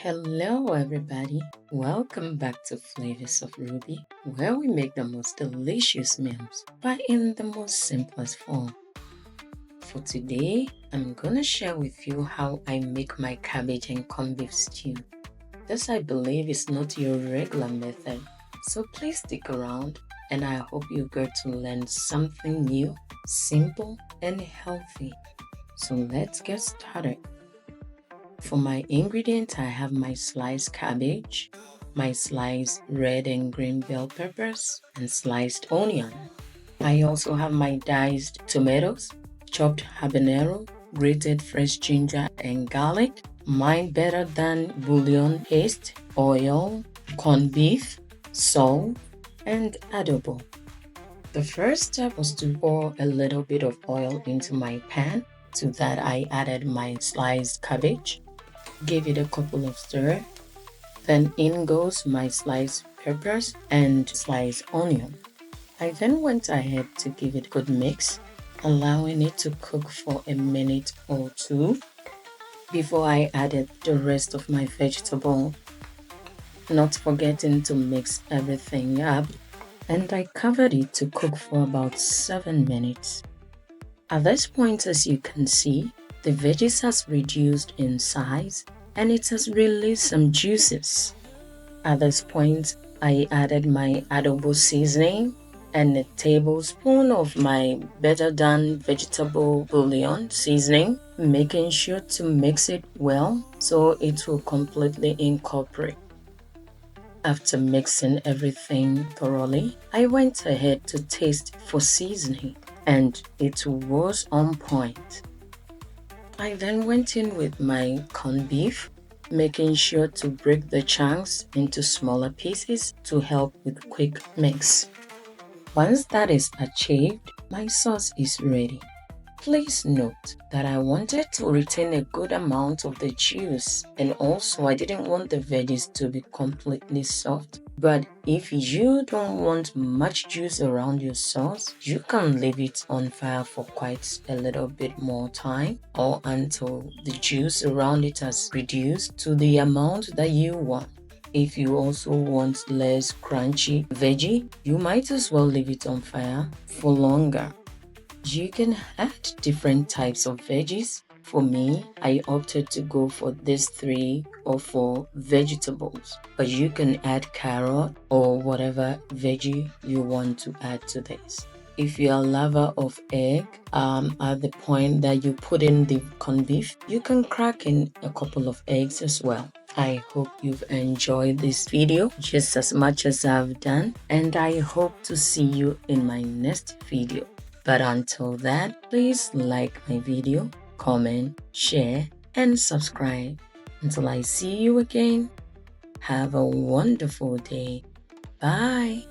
Hello, everybody. Welcome back to Flavors of Ruby, where we make the most delicious meals, but in the most simplest form. For today, I'm gonna share with you how I make my cabbage and corned beef stew. This, I believe, is not your regular method, so please stick around, and I hope you get to learn something new, simple, and healthy. So let's get started. For my ingredients, I have my sliced cabbage, my sliced red and green bell peppers, and sliced onion. I also have my diced tomatoes, chopped habanero, grated fresh ginger and garlic, my better than bouillon paste, oil, corned beef, salt, and adobo. The first step was to pour a little bit of oil into my pan. To that, I added my sliced cabbage, give it a couple of stir, then in goes my sliced peppers and sliced onion. I then went ahead to give it a good mix, allowing it to cook for a minute or two before I added the rest of my vegetable, not forgetting to mix everything up, and I covered it to cook for about 7 minutes. At this point, as you can see, the veggies has reduced in size and it has released some juices. At this point, I added my adobo seasoning and a tablespoon of my better than vegetable bouillon seasoning, making sure to mix it well so it will completely incorporate. After mixing everything thoroughly, I went ahead to taste for seasoning and it was on point. I then went in with my corned beef, making sure to break the chunks into smaller pieces to help with quick mix. Once that is achieved, my sauce is ready. Please note that I wanted to retain a good amount of the juice, and also I didn't want the veggies to be completely soft. But if you don't want much juice around your sauce, you can leave it on fire for quite a little bit more time, or until the juice around it has reduced to the amount that you want. If you also want less crunchy veggie, you might as well leave it on fire for longer. You can add different types of veggies. For me, I opted to go for these 3 or 4 vegetables, but you can add carrot or whatever veggie you want to add to this. If you're a lover of egg, at the point that you put in the corned beef, you can crack in a couple of eggs as well. I hope you've enjoyed this video just as much as I've done, and I hope to see you in my next video. But until that, please like my video, comment, share, and subscribe. Until I see you again, have a wonderful day. Bye.